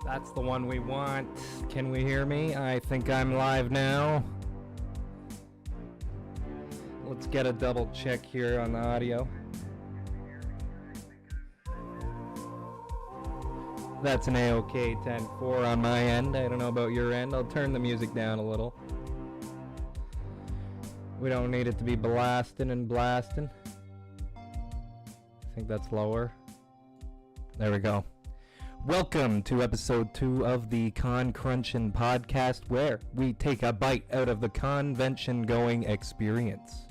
That's the one we want. Can we hear me? I think I'm live now. Let's get a double check here on the audio. That's an A-OK 10-4 on my end. I don't know about your end. I'll turn the music down a little. We don't need it to be blasting and blasting. I think that's lower. There we go. Welcome to episode 2 of the Crunchin podcast, where we take a bite out of the convention-going experience.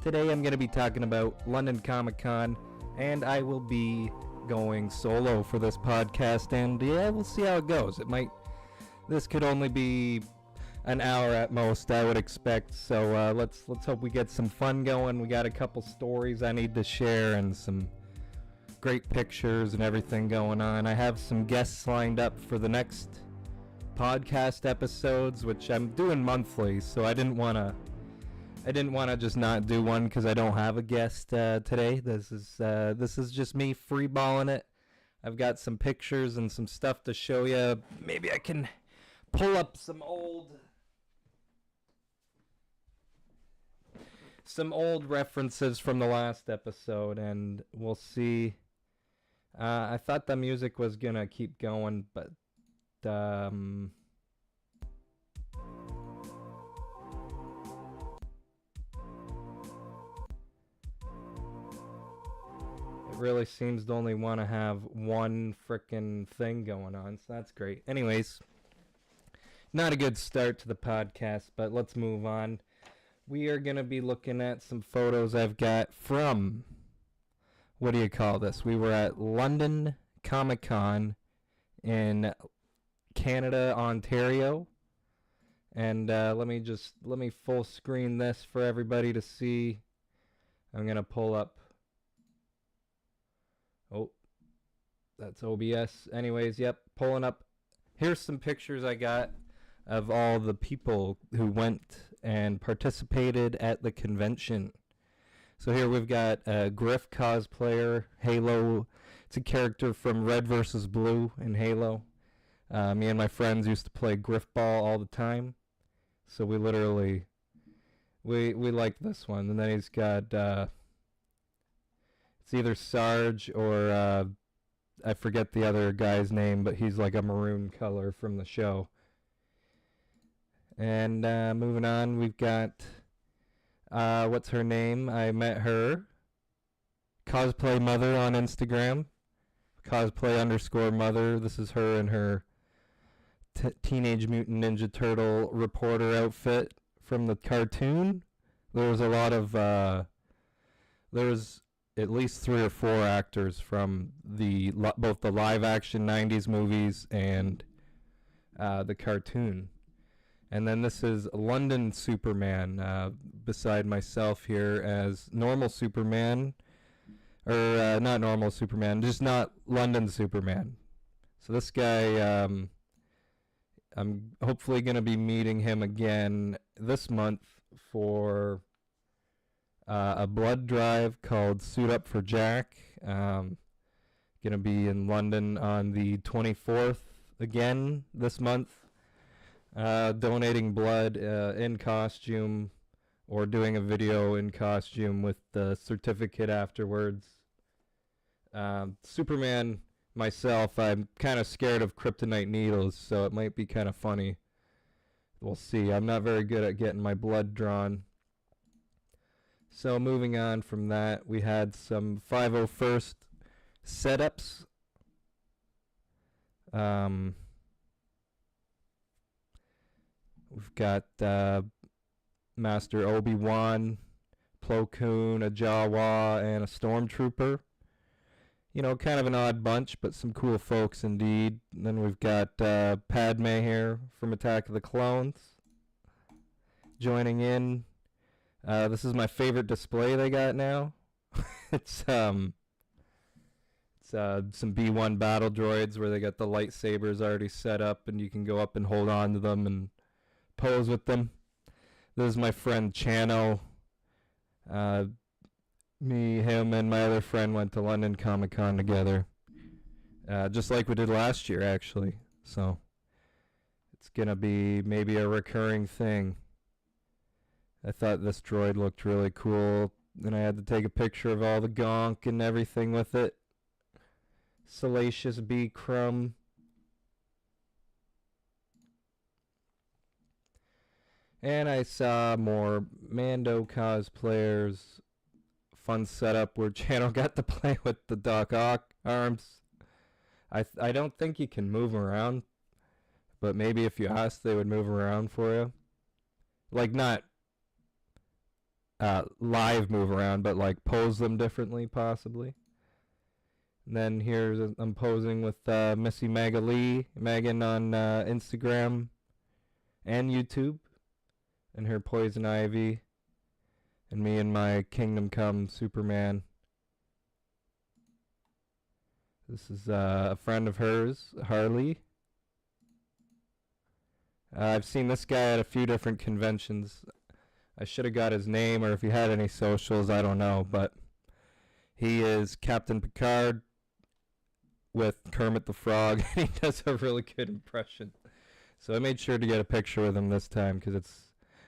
Today I'm going to be talking about London Comic Con, and I will be going solo for this podcast, and yeah, we'll see how it goes. This could only be an hour at most, I would expect, so let's hope we get some fun going. We got a couple stories I need to share and some great pictures and everything going on. I have some guests lined up for the next podcast episodes, which I'm doing monthly, so I didn't want to just not do one because I don't have a guest today. This is just me freeballing it. I've got some pictures and some stuff to show you. Maybe I can pull up some old references from the last episode, and we'll see. I thought the music was gonna keep going, but it really seems to only want to have one frickin' thing going on, so that's great. Anyways, not a good start to the podcast, but let's move on. We are going to be looking at some photos I've got from, what do you call this? We were at London Comic Con in Canada, Ontario. And let me full screen this for everybody to see. I'm going to pull up. Oh, that's OBS. Anyways, yep, pulling up. Here's some pictures I got of all the people who went and participated at the convention. So here we've got a Griff cosplayer, Halo. It's a character from Red vs. Blue in Halo. Me and my friends used to play Griff Ball all the time. So we literally, we liked this one. And then he's got, it's either Sarge or, I forget the other guy's name, but he's like a maroon color from the show. And moving on, we've got, what's her name? I met her. Cosplay Mother on Instagram. Cosplay_mother. This is her in her Teenage Mutant Ninja Turtle reporter outfit from the cartoon. There was a lot of, there was at least 3 or 4 actors from both the live action 90s movies and the cartoon. And then this is London Superman, beside myself here as normal Superman, or not normal Superman, just not London Superman. So this guy, I'm hopefully going to be meeting him again this month for a blood drive called Suit Up for Jack. Going to be in London on the 24th again this month. Donating blood in costume, or doing a video in costume with the certificate afterwards. Superman, myself, I'm kind of scared of kryptonite needles, so it might be kind of funny. We'll see. I'm not very good at getting my blood drawn. So moving on from that, we had some 501st setups. We've got Master Obi-Wan, Plo Koon, a Jawa, and a Stormtrooper. You know, kind of an odd bunch, but some cool folks indeed. And then we've got Padme here from Attack of the Clones joining in. This is my favorite display they got now. It's some B1 battle droids where they got the lightsabers already set up, and you can go up and hold on to them and pose with them. This is my friend Chano. Me, him, and my other friend went to London Comic Con together. Just like we did last year, actually. So it's gonna be maybe a recurring thing. I thought this droid looked really cool, and I had to take a picture of all the gonk and everything with it. Salacious B. Crumb. And I saw more Mando cosplayers. Fun setup where Channel got to play with the Doc Ock arms. I don't think you can move around, but maybe if you asked, they would move around for you. Like, not live move around, but like pose them differently, possibly. And then here's I'm posing with Missy Magali, Megan on Instagram and YouTube, and her Poison Ivy, and me and my Kingdom Come Superman. This is a friend of hers, Harley. I've seen this guy at a few different conventions. I should have got his name, or if he had any socials, I don't know, but he is Captain Picard with Kermit the Frog, and he does a really good impression. So I made sure to get a picture with him this time, because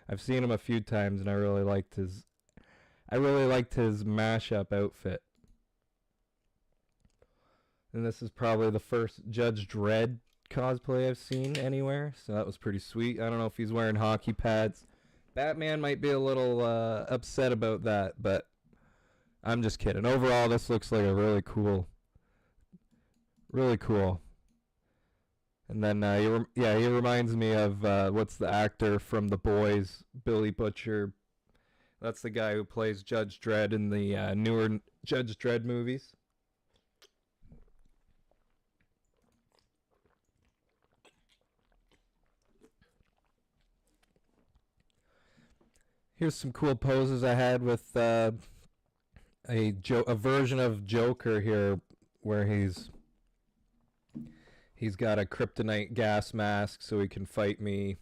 I've seen him a few times, and I really liked his mashup outfit. And this is probably the first Judge Dredd cosplay I've seen anywhere, so that was pretty sweet. I don't know if he's wearing hockey pads. Batman might be a little upset about that, but I'm just kidding. Overall, this looks like a really cool. And then, he reminds me of, what's the actor from The Boys, Billy Butcher. That's the guy who plays Judge Dredd in the newer Judge Dredd movies. Here's some cool poses I had with a version of Joker here, where he's got a kryptonite gas mask so he can fight me.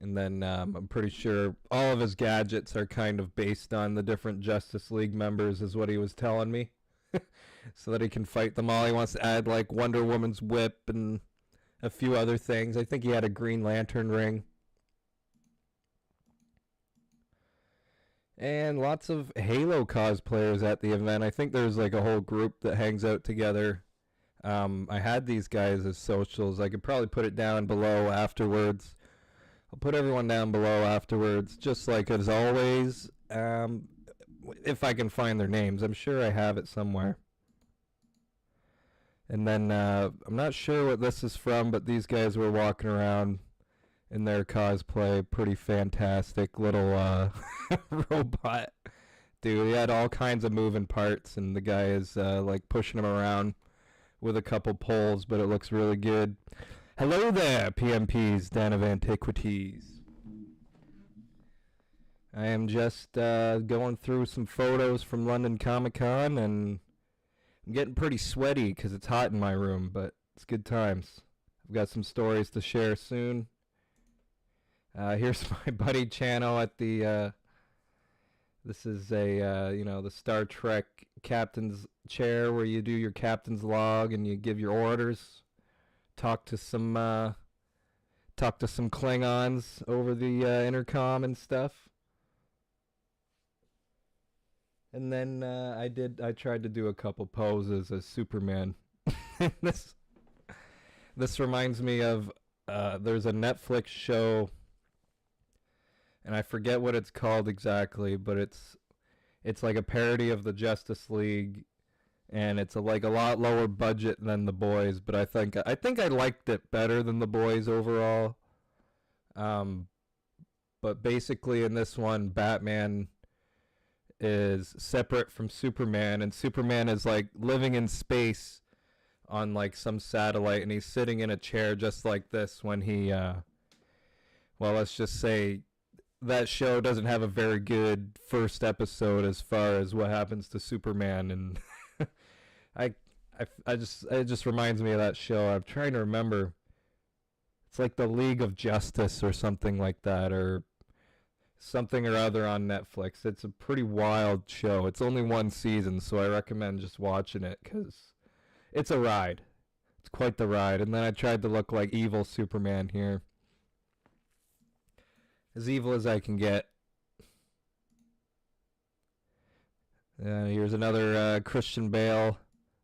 And then I'm pretty sure all of his gadgets are kind of based on the different Justice League members, is what he was telling me. So that he can fight them all. He wants to add like Wonder Woman's whip and a few other things. I think he had a Green Lantern ring. And lots of Halo cosplayers at the event. I think there's like a whole group that hangs out together. I had these guys as socials. I could probably put it down below afterwards. I'll put everyone down below afterwards, just like as always. If I can find their names. I'm sure I have it somewhere. And then I'm not sure what this is from, but these guys were walking around in their cosplay. Pretty fantastic little robot dude. He had all kinds of moving parts, and the guy is like pushing him around with a couple poles, but it looks really good. Hello there, PMP's Den of Antiquities. I am just going through some photos from London Comic Con, and I'm getting pretty sweaty because it's hot in my room, but it's good times. I've got some stories to share soon. Here's my buddy Chano at the, this is the Star Trek captain's chair where you do your captain's log and you give your orders. Talk to some Klingons over the intercom and stuff. And then I tried to do a couple poses as Superman. This reminds me of there's a Netflix show, and I forget what it's called exactly, but it's like a parody of the Justice League, and it's like a lot lower budget than The Boys, but I think I liked it better than The Boys overall. But basically in this one, Batman is separate from Superman, and Superman is like living in space on like some satellite, and he's sitting in a chair just like this when he well, let's just say that show doesn't have a very good first episode as far as what happens to Superman, and it just reminds me of that show. I'm trying to remember. It's like the League of Justice or something like that, or something or other on Netflix. It's a pretty wild show. It's only one season, so I recommend just watching it because it's a ride. It's quite the ride. And then I tried to look like evil Superman here. As evil as I can get. Here's another Christian Bale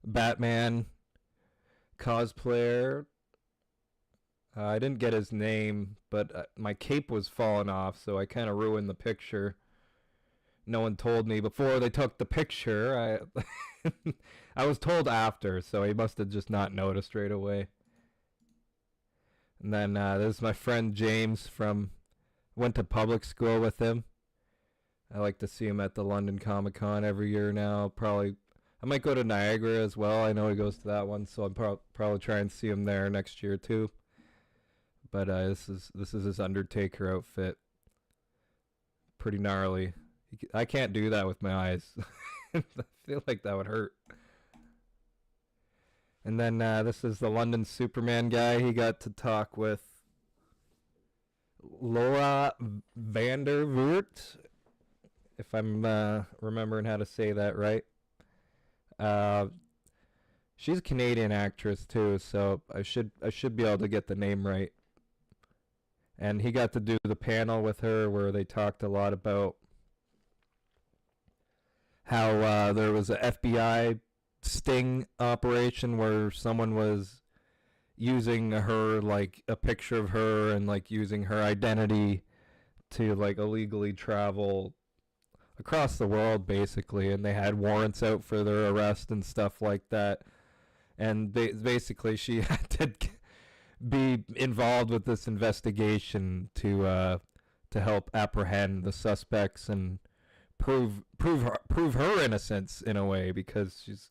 Batman cosplayer. I didn't get his name, but my cape was falling off, so I kind of ruined the picture. No one told me before they took the picture. I was told after, so he must have just not noticed right away. And then there's my friend James went to public school with him. I like to see him at the London Comic Con every year now. I might go to Niagara as well. I know he goes to that one, so I'm probably try and see him there next year too. But this is his Undertaker outfit. Pretty gnarly. I can't do that with my eyes. I feel like that would hurt. And then this is the London Superman guy. He got to talk with Laura Vandervoort, if I'm remembering how to say that right. She's a Canadian actress too, so I should be able to get the name right. And he got to do the panel with her where they talked a lot about how there was a FBI sting operation where someone was using her, like a picture of her and like using her identity to like illegally travel across the world basically, and they had warrants out for their arrest and stuff like that. And basically she had to be involved with this investigation to help apprehend the suspects and prove her innocence in a way, because she's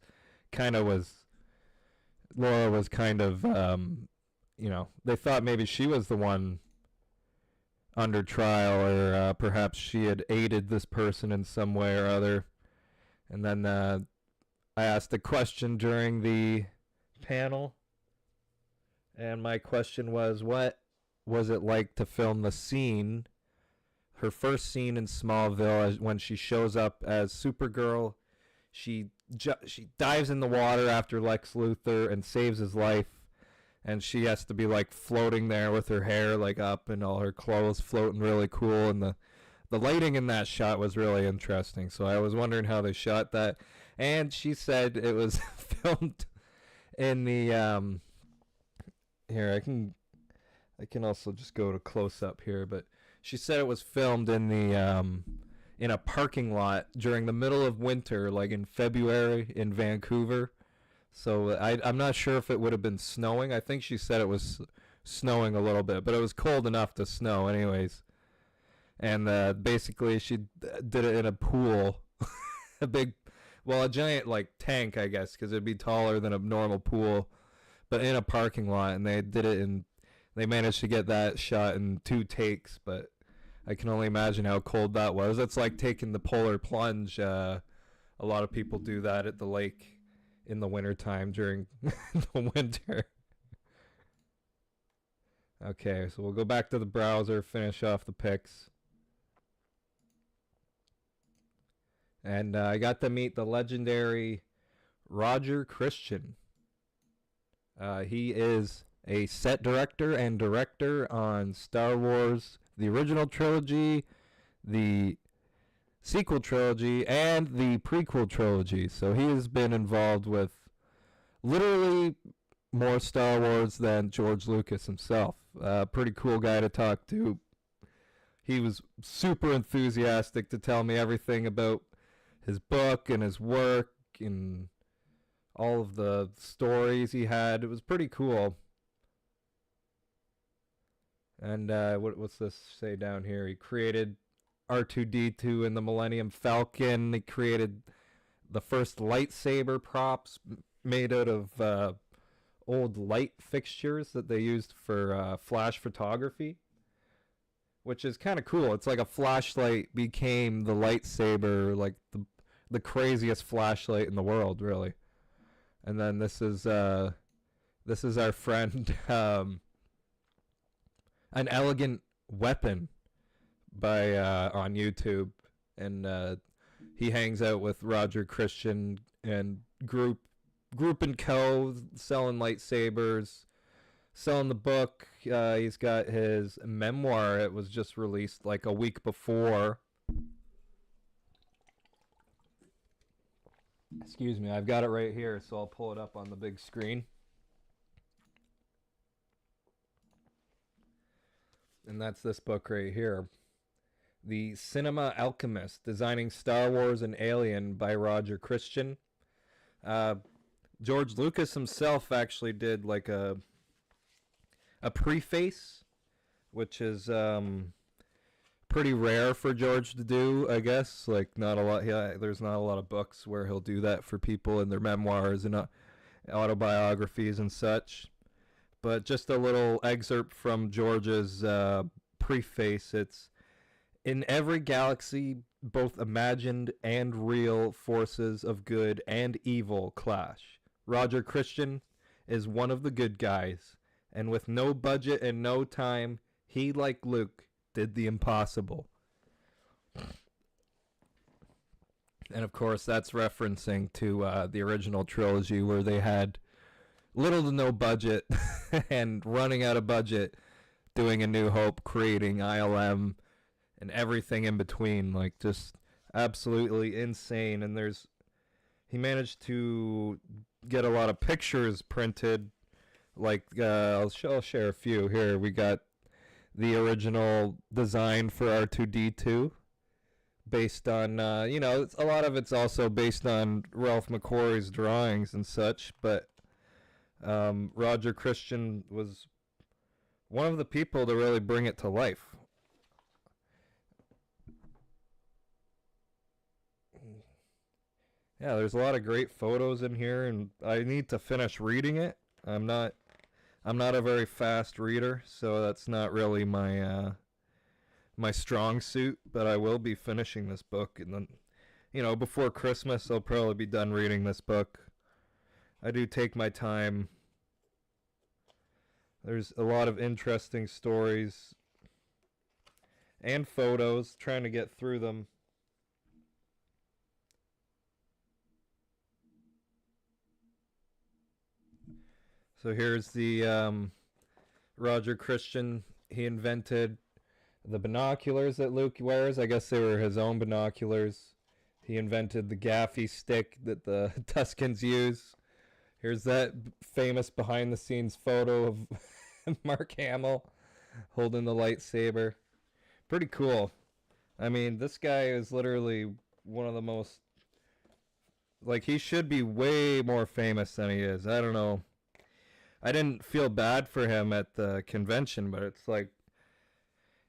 Laura was kind of they thought maybe she was the one under trial, or perhaps she had aided this person in some way or other. And then I asked a question during the panel, and my question was, what was it like to film the scene, her first scene in Smallville, when she shows up as Supergirl? She dives in the water after Lex Luthor and saves his life, and she has to be like floating there with her hair like up and all her clothes floating really cool, and the lighting in that shot was really interesting. So I was wondering how they shot that, and she said it was filmed in the here, I can also just go to close up here, but she said it was filmed in the in a parking lot during the middle of winter, like in February in Vancouver. So I'm not sure if it would have been snowing. I think she said it was snowing a little bit, but it was cold enough to snow anyways. And basically she did it in a pool, a giant like tank, I guess, because it'd be taller than a normal pool, but in a parking lot. And they managed to get that shot in 2 takes, but I can only imagine how cold that was. It's like taking the polar plunge. A lot of people do that at the lake in the wintertime during the winter. Okay, so we'll go back to the browser, finish off the pics. And I got to meet the legendary Roger Christian. He is a set director and director on Star Wars, the original trilogy, the sequel trilogy, and the prequel trilogy. So he has been involved with literally more Star Wars than George Lucas himself. Pretty cool guy to talk to. He was super enthusiastic to tell me everything about his book and his work and all of the stories he had. It was pretty cool. And what's this say down here? He created R2-D2 in the Millennium Falcon. He created the first lightsaber props made out of old light fixtures that they used for flash photography, which is kind of cool. It's like a flashlight became the lightsaber, like the craziest flashlight in the world, really. And then this is our friend, An Elegant Weapon by on YouTube, and he hangs out with Roger Christian and group Group and Co. selling lightsabers, selling the book. He's got his memoir. It was just released like a week before. Excuse me, I've got it right here, so I'll pull it up on the big screen. And that's this book right here. The Cinema Alchemist, Designing Star Wars and Alien by Roger Christian. George Lucas himself actually did like a preface, which is pretty rare for George to do, I guess. Like, not a lot. There's not a lot of books where he'll do that for people in their memoirs and autobiographies and such. But just a little excerpt from George's preface. It's, in every galaxy, both imagined and real forces of good and evil clash. Roger Christian is one of the good guys, and with no budget and no time, he, like Luke, did the impossible. And of course, that's referencing to the original trilogy, where they had little to no budget and running out of budget, doing A New Hope, creating ILM, and everything in between. Like, just absolutely insane. And he managed to get a lot of pictures printed. Like, I'll share a few here. We got the original design for R2-D2, based on, a lot of it's also based on Ralph McQuarrie's drawings and such, but Roger Christian was one of the people to really bring it to life. Yeah, there's a lot of great photos in here, and I need to finish reading it. I'm not a very fast reader, so that's not really my my strong suit, but I will be finishing this book, and then, before Christmas, I'll probably be done reading this book. I do take my time. There's a lot of interesting stories and photos, trying to get through them. So here's the Roger Christian. He invented the binoculars that Luke wears. I guess they were his own binoculars. He invented the gaffy stick that the Tuscans use. Here's that famous behind-the-scenes photo of Mark Hamill holding the lightsaber. Pretty cool. I mean, this guy is literally one of the most... Like, he should be way more famous than he is. I don't know. I didn't feel bad for him at the convention, but it's like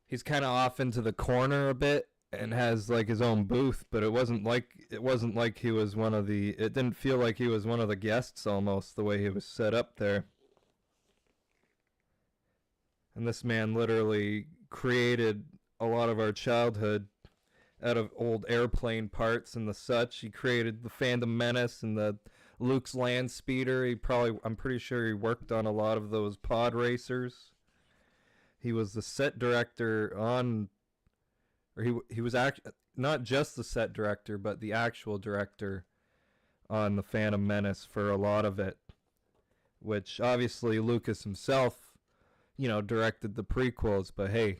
he's kind of off into the corner a bit and has like his own booth, but it wasn't like he was it didn't feel like he was one of the guests almost, the way he was set up there. And this man literally created a lot of our childhood out of old airplane parts and the such. He created the Phantom Menace and the Luke's land speeder. I'm pretty sure he worked on a lot of those pod racers. He was the set director he was not just the set director, but the actual director on the Phantom Menace for a lot of it, which obviously Lucas himself, directed the prequels, but hey,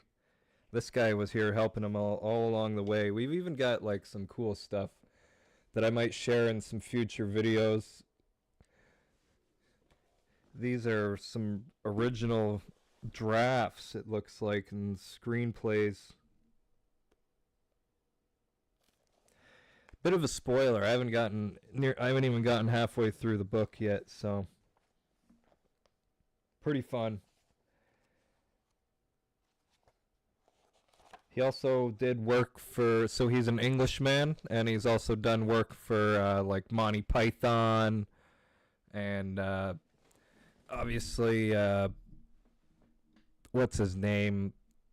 this guy was here helping him all along the way. We've even got like some cool stuff that I might share in some future videos. These are some original drafts, it looks like, and screenplays. Bit of a spoiler. I haven't even gotten halfway through the book yet, so pretty fun. He also did work so he's an Englishman, and he's also done work for like Monty Python, and obviously, what's his name?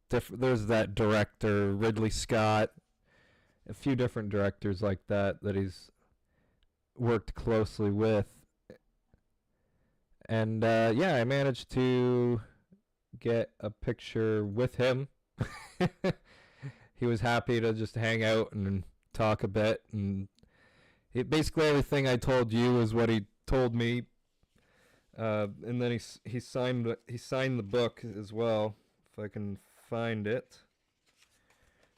There's that director, Ridley Scott, a few different directors like that he's worked closely with. And yeah, I managed to get a picture with him. He was happy to just hang out and talk a bit, and basically everything I told you is what he told me, and then he signed the book as well. If I can find it,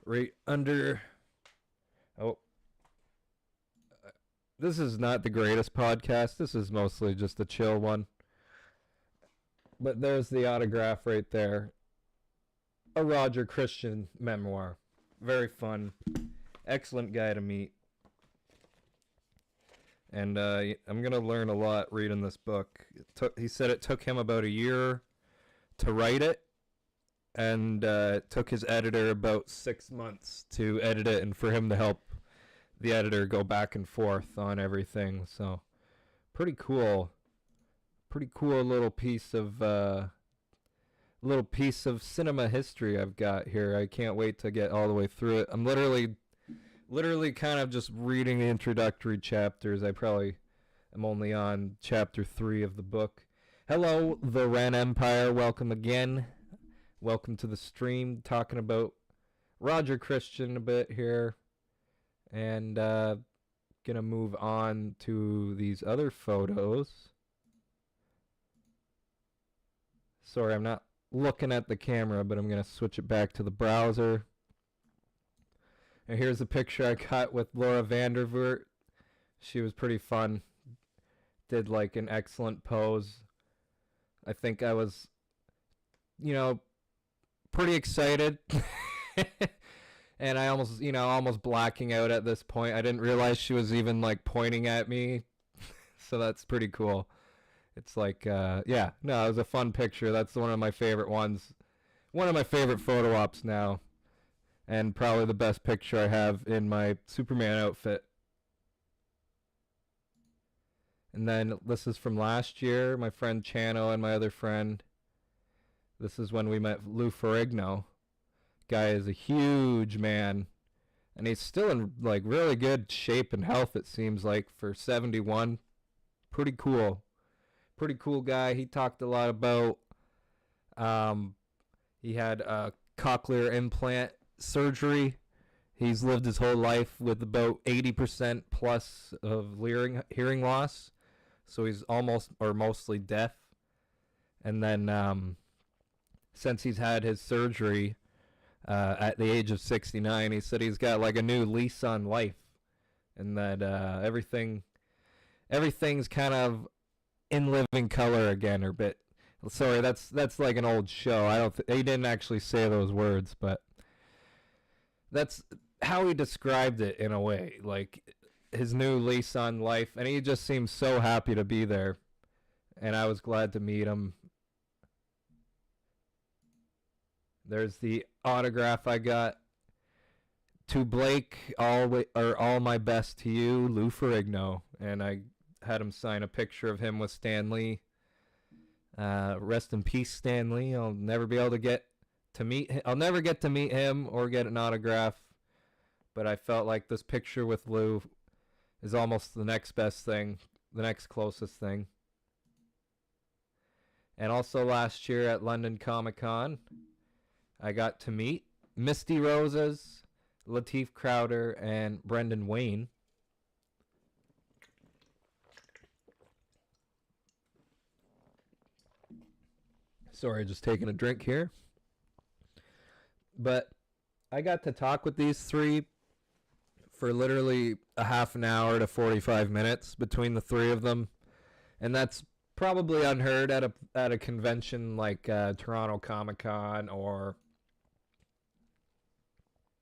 right under. Oh, this is not the greatest podcast. This is mostly just a chill one. But there's the autograph right there. A Roger Christian memoir. Very fun. Excellent guy to meet. And I'm going to learn a lot reading this book. He said it took him about a year to write it. And it took his editor about 6 months to edit it and for him to help the editor go back and forth on everything. So pretty cool. Pretty cool little piece of cinema history I've got here. I can't wait to get all the way through it. I'm literally kind of just reading the introductory chapters. I probably am only on chapter 3 of the book. Hello, the Ren Empire. Welcome again. Welcome to the stream. Talking about Roger Christian a bit here. And gonna move on to these other photos. Sorry, I'm not looking at the camera, but I'm gonna switch it back to the browser. And here's a picture I got with Laura Vandervoort. She was pretty fun. Did like an excellent pose. I think I was, pretty excited. And I almost blacking out at this point. I didn't realize she was even like pointing at me. So that's pretty cool. It's like, it was a fun picture. That's one of my favorite ones. One of my favorite photo ops now. And probably the best picture I have in my Superman outfit. And then this is from last year. My friend Chano and my other friend. This is when we met Lou Ferrigno. Guy is a huge man. And he's still in like really good shape and health, it seems like, for 71. Pretty cool. Pretty cool guy. He talked a lot about he had a cochlear implant surgery. He's lived his whole life with about 80% plus of hearing loss. So he's almost or mostly deaf. And then since he's had his surgery at the age of 69, he said he's got like a new lease on life. And that everything's kind of in living color again, or bit. Sorry, that's like an old show. He didn't actually say those words, but that's how he described it in a way, like his new lease on life, and he just seems so happy to be there. And I was glad to meet him. There's the autograph I got. To Blake, all my best to you, Lou Ferrigno. And I had him sign a picture of him with Stan Lee. Rest in peace, Stan Lee. I'll never be able to get to meet him. I'll never get to meet him or get an autograph. But I felt like this picture with Lou is almost the next best thing, the next closest thing. And also last year at London Comic Con, I got to meet Misty Roses, Lateef Crowder, and Brendan Wayne. Sorry, just taking a drink here. But I got to talk with these three for literally a half an hour to 45 minutes between the three of them. And that's probably unheard at a convention like Toronto Comic Con or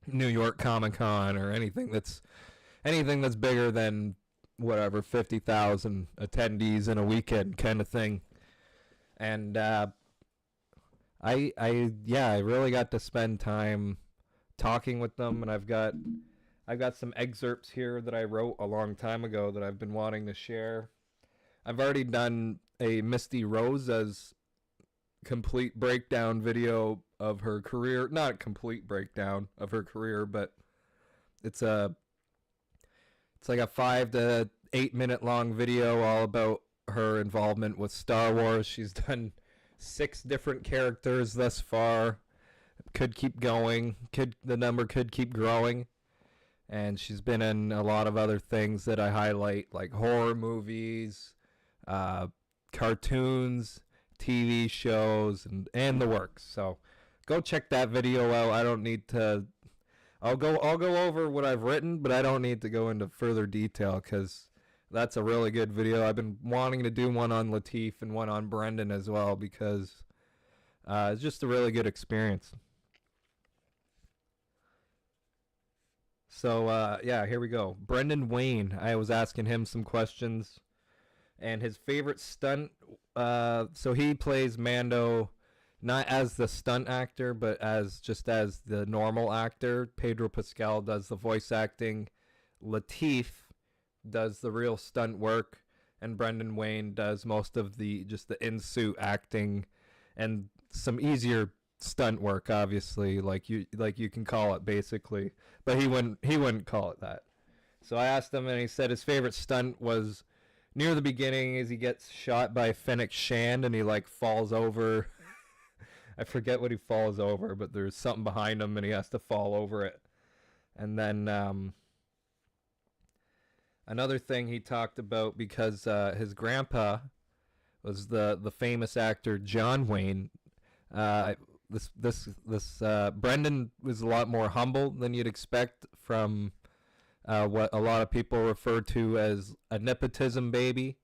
New York Comic Con or anything that's bigger than whatever 50,000 attendees in a weekend kind of thing. And I really got to spend time talking with them, and I've got some excerpts here that I wrote a long time ago that I've been wanting to share. I've already done a Misty Rosa's complete breakdown video of her career. Not a complete breakdown of her career, but it's like a 5 to 8 minute long video all about her involvement with Star Wars. She's done 6 different characters thus far. Could keep going. The number could keep growing. And she's been in a lot of other things that I highlight, like horror movies, uh, cartoons, TV shows, and the works. So go check that video out. I don't need to. I'll go over what I've written, but I don't need to go into further detail because that's a really good video. I've been wanting to do one on Latif and one on Brendan as well because it's just a really good experience. So yeah, here we go. Brendan Wayne. I was asking him some questions, and his favorite stunt. So he plays Mando, not as the stunt actor, but as the normal actor. Pedro Pascal does the voice acting. Latif does the real stunt work, and Brendan Wayne does most of the in-suit acting and some easier stunt work, obviously, like you can call it basically, but he wouldn't call it that. So I asked him, and he said his favorite stunt was near the beginning as he gets shot by Fennec Shand and he like falls over. I forget what he falls over, but there's something behind him and he has to fall over it. And then another thing he talked about, because his grandpa was the famous actor John Wayne. This Brendan was a lot more humble than you'd expect from what a lot of people refer to as a nepotism baby.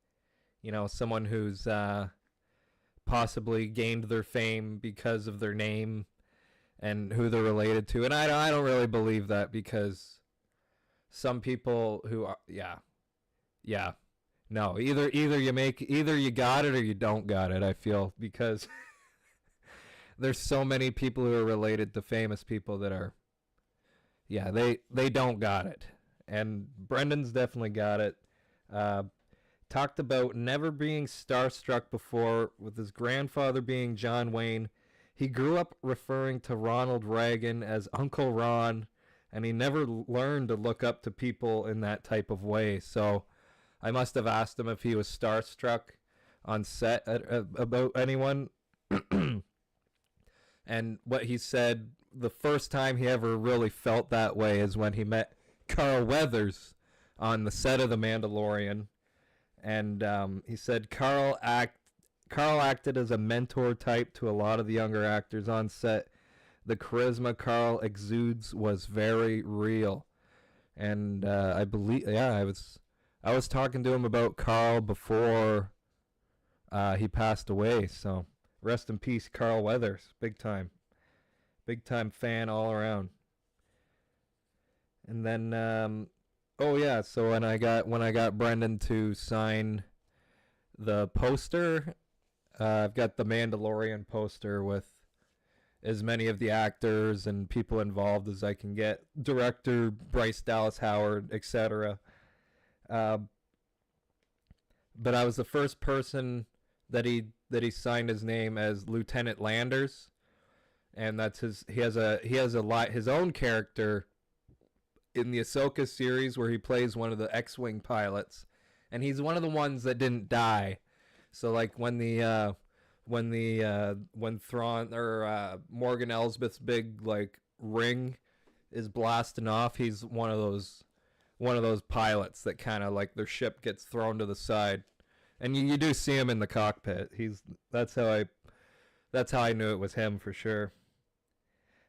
You know, someone who's possibly gained their fame because of their name and who they're related to. And I don't really believe that, because some people who are, no, either you got it or you don't got it, I feel, because there's so many people who are related to famous people that are, they don't got it. And Brendan's definitely got it. Talked about never being starstruck before, with his grandfather being John Wayne. He grew up referring to Ronald Reagan as Uncle Ron, and he never learned to look up to people in that type of way. So I must have asked him if he was starstruck on set about anyone. And what he said, the first time he ever really felt that way is when he met Carl Weathers on the set of The Mandalorian. And he said Carl acted as a mentor type to a lot of the younger actors on set. The charisma Carl exudes was very real. And I believe, I was talking to him about Carl before he passed away. So rest in peace, Carl Weathers. Big time fan all around. And then so when I got Brendan to sign the poster, I've got the Mandalorian poster with as many of the actors and people involved as I can get. Director Bryce Dallas Howard, etc. But I was the first person that he signed his name as Lieutenant Landers, and that's his own character in the Ahsoka series where he plays one of the X-Wing pilots, and he's one of the ones that didn't die. So like when Thrawn or Morgan Elsbeth's big like ring is blasting off, he's one of those pilots that kind of like their ship gets thrown to the side, and you do see him in the cockpit. That's how I knew it was him for sure.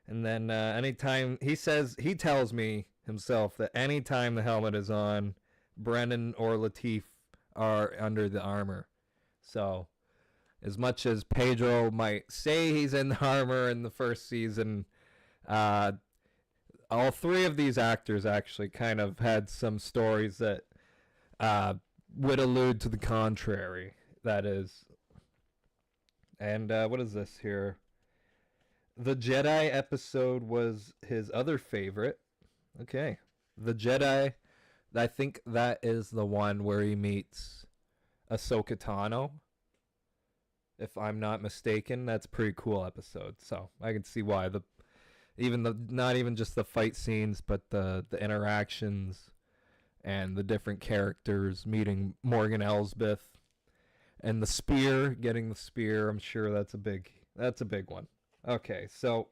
And then anytime he tells me himself that anytime the helmet is on, Brendan or Latif are under the armor. So as much as Pedro might say he's in the armor in the first season, all three of these actors actually kind of had some stories that would allude to the contrary. That is. And what is this here? The Jedi episode was his other favorite. Okay. The Jedi, I think that is the one where he meets Ahsoka Tano. If I'm not mistaken, that's a pretty cool episode. So I can see why not even just the fight scenes, but the interactions and the different characters, meeting Morgan Elsbeth and getting the spear. I'm sure that's a big one. Okay, so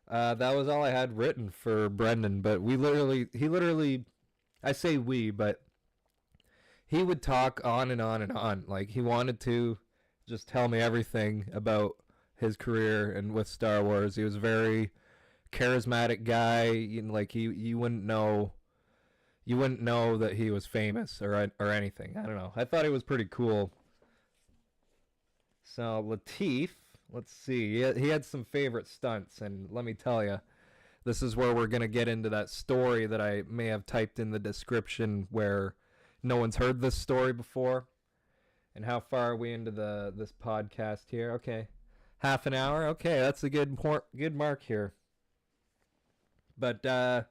that was all I had written for Brendan, but he literally, I say we, but he would talk on and on and on. Like he wanted to just tell me everything about his career and with Star Wars. He was a very charismatic guy. Like you wouldn't know that he was famous or anything. I don't know. I thought he was pretty cool. So Lateef, let's see. He had some favorite stunts, and let me tell you, this is where we're gonna get into that story that I may have typed in the description where no one's heard this story before. And how far are we into this podcast here? Okay, half an hour. Okay, that's a good mark here. But the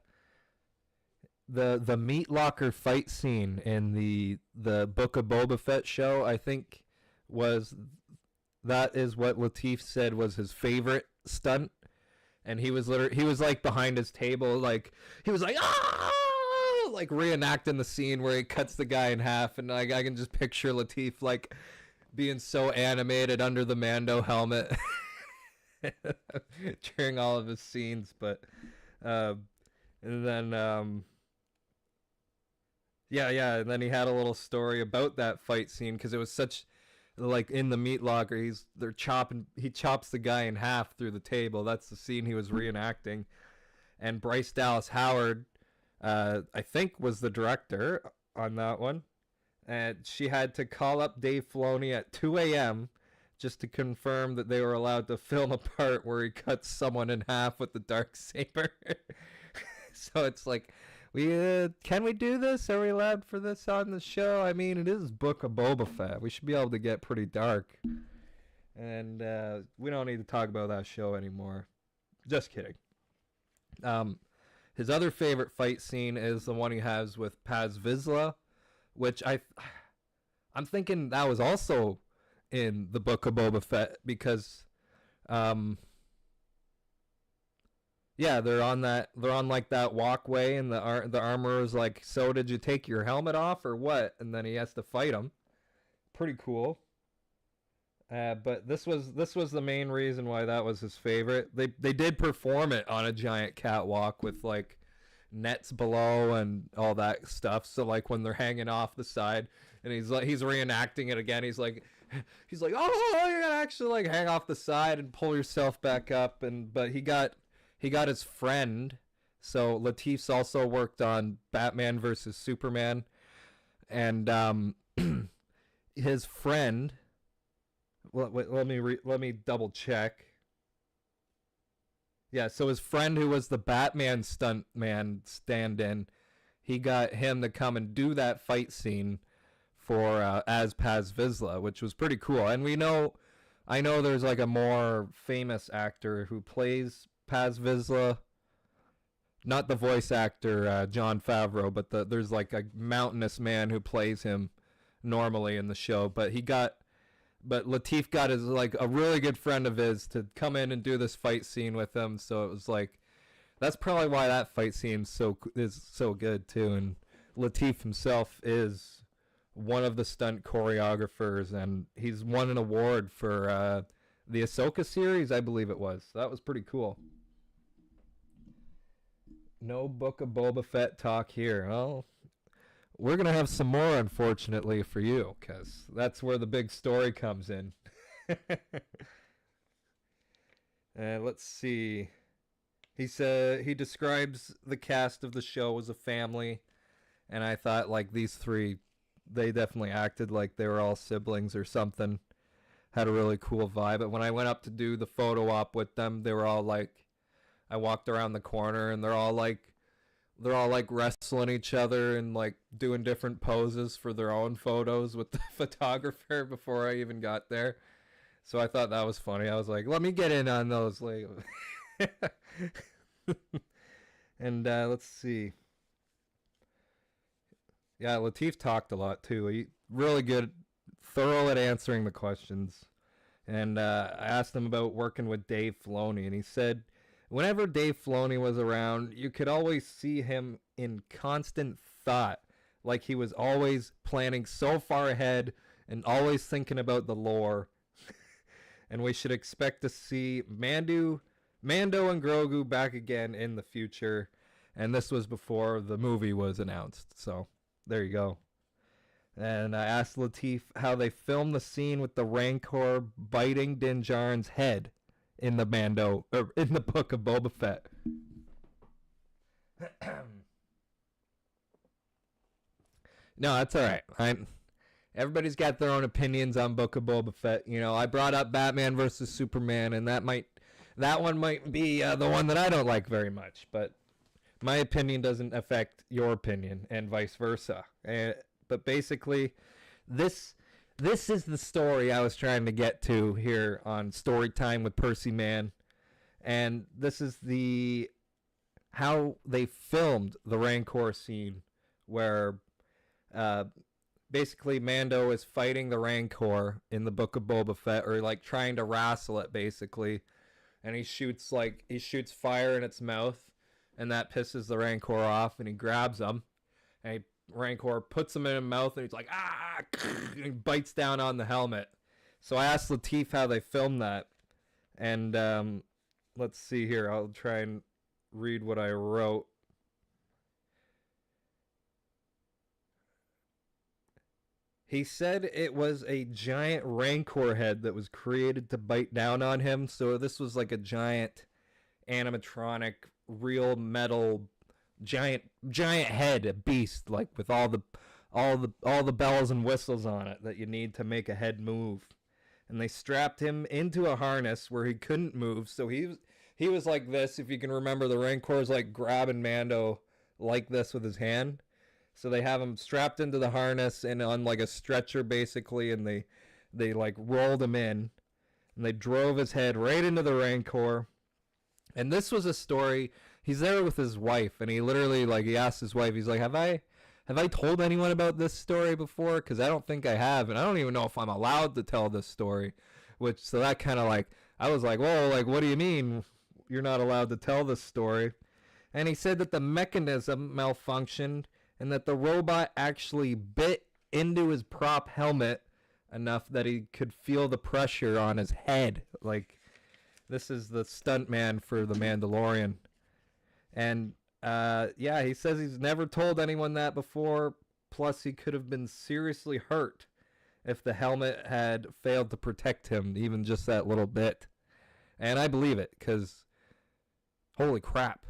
meat locker fight scene in the Book of Boba Fett show, I think, that is what Lateef said was his favorite stunt. And he was like behind his table, like he was like, ah, like reenacting the scene where he cuts the guy in half, and like I can just picture Lateef like being so animated under the Mando helmet during all of his scenes. But and then and then he had a little story about that fight scene because it was such, like, in the meat locker, he chops the guy in half through the table. That's the scene he was reenacting. And Bryce Dallas Howard, I think, was the director on that one. And she had to call up Dave Filoni at 2 a.m. just to confirm that they were allowed to film a part where he cuts someone in half with the darksaber. So it's like, can we do this? Are we allowed for this on the show? I mean, it is Book of Boba Fett. We should be able to get pretty dark. And we don't need to talk about that show anymore. Just kidding. His other favorite fight scene is the one he has with Paz Vizsla, which I'm thinking that was also in the Book of Boba Fett because they're on like that walkway, and the armorer's like, so did you take your helmet off or what? And then he has to fight him. Pretty cool. But this was the main reason why that was his favorite. They did perform it on a giant catwalk with like nets below and all that stuff. So like when they're hanging off the side, and he's reenacting it again. He's like, oh, you gotta actually like hang off the side and pull yourself back up. But he got his friend. So Lateef's also worked on Batman versus Superman, and his friend. Let me double check. Yeah, so his friend who was the Batman stuntman stand-in, he got him to come and do that fight scene for as Paz Vizsla, which was pretty cool. And I know there's like a more famous actor who plays Paz Vizsla, not the voice actor Jon Favreau, but there's like a mountainous man who plays him normally in the show. But Lateef got his like a really good friend of his to come in and do this fight scene with him. So it was like, that's probably why that fight scene is so good too. And Lateef himself is one of the stunt choreographers, and he's won an award for the Ahsoka series, I believe it was. So that was pretty cool. No Book of Boba Fett talk here. Well, we're going to have some more, unfortunately, for you, because that's where the big story comes in. Let's see. He describes the cast of the show as a family, and I thought, like, these three, they definitely acted like they were all siblings or something. Had a really cool vibe. But when I went up to do the photo op with them, they were all like, I walked around the corner, and they're all like wrestling each other and like doing different poses for their own photos with the photographer before I even got there. So I thought that was funny. I was like, let me get in on those. Like, and let's see. Yeah, Lateef talked a lot too. He really good, thorough at answering the questions. And I asked him about working with Dave Filoni, and he said, whenever Dave Filoni was around, you could always see him in constant thought. Like he was always planning so far ahead and always thinking about the lore. And we should expect to see Mando and Grogu back again in the future. And this was before the movie was announced. So there you go. And I asked Latif how they filmed the scene with the Rancor biting Din Djarin's head in the in the book of Boba Fett. No, that's all right. Everybody's got their own opinions on Book of Boba Fett. You know, I brought up Batman versus Superman, and that one might be the one that I don't like very much. But my opinion doesn't affect your opinion, and vice versa. But basically, this is the story I was trying to get to here on Story Time with Percy Man, and this is how they filmed the Rancor scene where basically Mando is fighting the Rancor in the Book of Boba Fett, or like trying to wrestle it basically, and he shoots fire in its mouth, and that pisses the Rancor off, and he grabs him, and Rancor puts him in his mouth, and he's like, ah, and he bites down on the helmet. So I asked Latif how they filmed that, and let's see here. I'll try and read what I wrote. He said it was a giant Rancor head that was created to bite down on him. So this was like a giant animatronic, real metal, giant head, a beast, like with all the bells and whistles on it that you need to make a head move. And they strapped him into a harness where he couldn't move. So he was like this. If you can remember, the Rancor's like grabbing Mando like this with his hand. So they have him strapped into the harness and on like a stretcher basically, and they like rolled him in, and they drove his head right into the Rancor. And this was a story. He's there with his wife, and he literally he asked his wife, he's like, have I told anyone about this story before? Because I don't think I have, and I don't even know if I'm allowed to tell this story. So that kind of I was like, whoa, what do you mean you're not allowed to tell this story? And he said that the mechanism malfunctioned, and that the robot actually bit into his prop helmet enough that he could feel the pressure on his head. This is the stuntman for The Mandalorian. And, he says he's never told anyone that before. Plus, he could have been seriously hurt if the helmet had failed to protect him, even just that little bit. And I believe it, because, holy crap.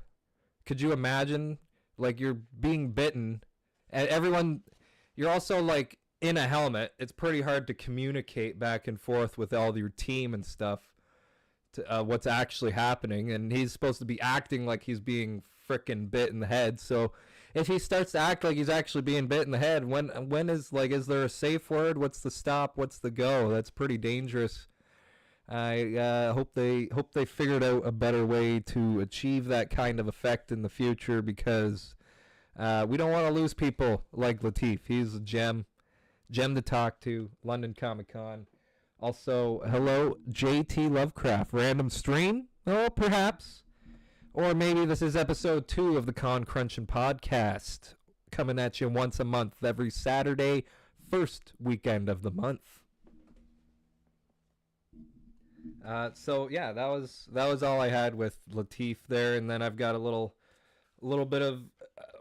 Could you imagine? You're being bitten, and you're also in a helmet. It's pretty hard to communicate back and forth with all your team and stuff to what's actually happening. And he's supposed to be acting like he's being frickin' bit in the head. So if he starts to act like he's actually being bit in the head, when is there a safe word? What's the stop? What's the go? That's pretty dangerous. I hope they figured out a better way to achieve that kind of effect in the future, because we don't want to lose people like Latif. He's a gem to talk to. London Comic Con. Also, hello, JT Lovecraft. Random stream? Oh, perhaps. Or maybe this is episode 2 of the Crunchin podcast, coming at you once a month, every Saturday, first weekend of the month. That was all I had with Latif there, and then I've got a little bit of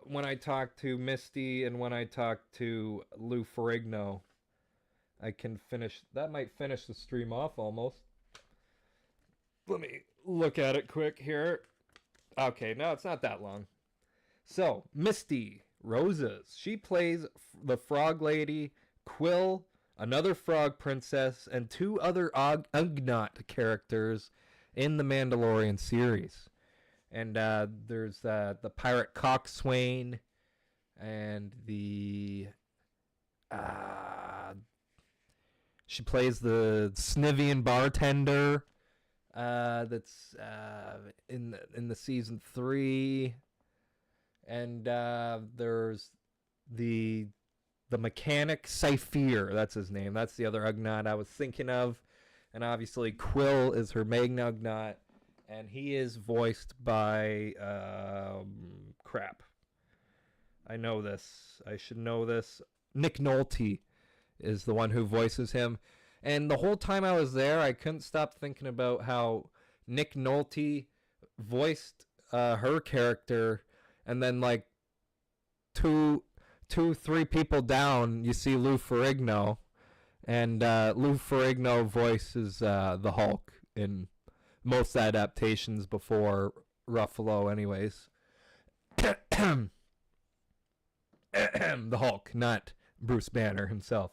when I talked to Misty and when I talked to Lou Ferrigno. I can finish. That might finish the stream off almost. Let me look at it quick here. Okay, no, it's not that long. So, Misty Roses. She plays the Frog Lady, Quill, another Frog Princess, and 2 other Ugnaught characters in the Mandalorian series. And there's the Pirate Coxswain, and she plays the Snivian bartender that's in the season 3. And there's the mechanic Saphir, that's his name. That's the other Ugnaught I was thinking of. And obviously Quill is her main Ugnaught, and he is voiced by crap. I know this. I should know this. Nick Nolte is the one who voices him. And the whole time I was there, I couldn't stop thinking about how Nick Nolte voiced her character, and then two two, three people down, you see Lou Ferrigno, and Lou Ferrigno voices the Hulk in most adaptations before Ruffalo, anyways. The Hulk, not Bruce Banner himself.